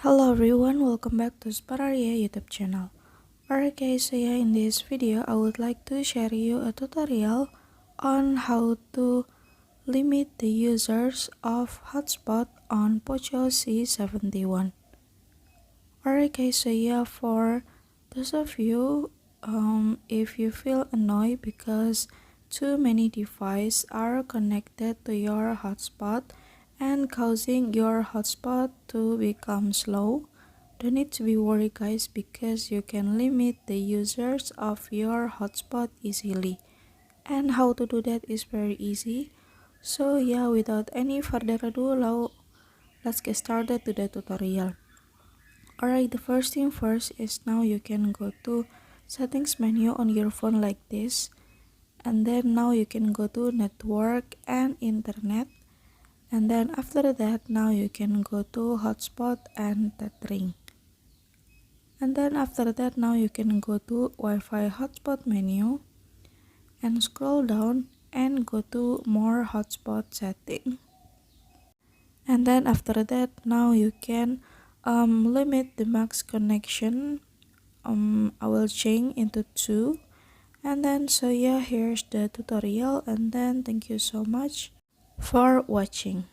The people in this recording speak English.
Hello everyone, welcome back to Spararia YouTube channel. Alright guys, so yeah, in this video I would like to share you a tutorial on how to limit the users of Hotspot on Poco C71. Alright guys, so yeah, for those of you, if you feel annoyed because too many devices are connected to your hotspot and causing your hotspot to become slow, don't need to be worried guys, because you can limit the users of your hotspot easily. And how to do that is very easy. So yeah, without any further ado, let's get started to the tutorial. Alright, the first thing first is now you can go to settings menu on your phone like this, and then now you can go to network and internet, and then after that now you can go to hotspot and tethering, and then after that now you can go to Wi-Fi hotspot menu and scroll down and go to more hotspot setting, and then after that now you can limit the max connection. I will change into 2, and then so yeah, here's the tutorial, and then thank you so much for watching.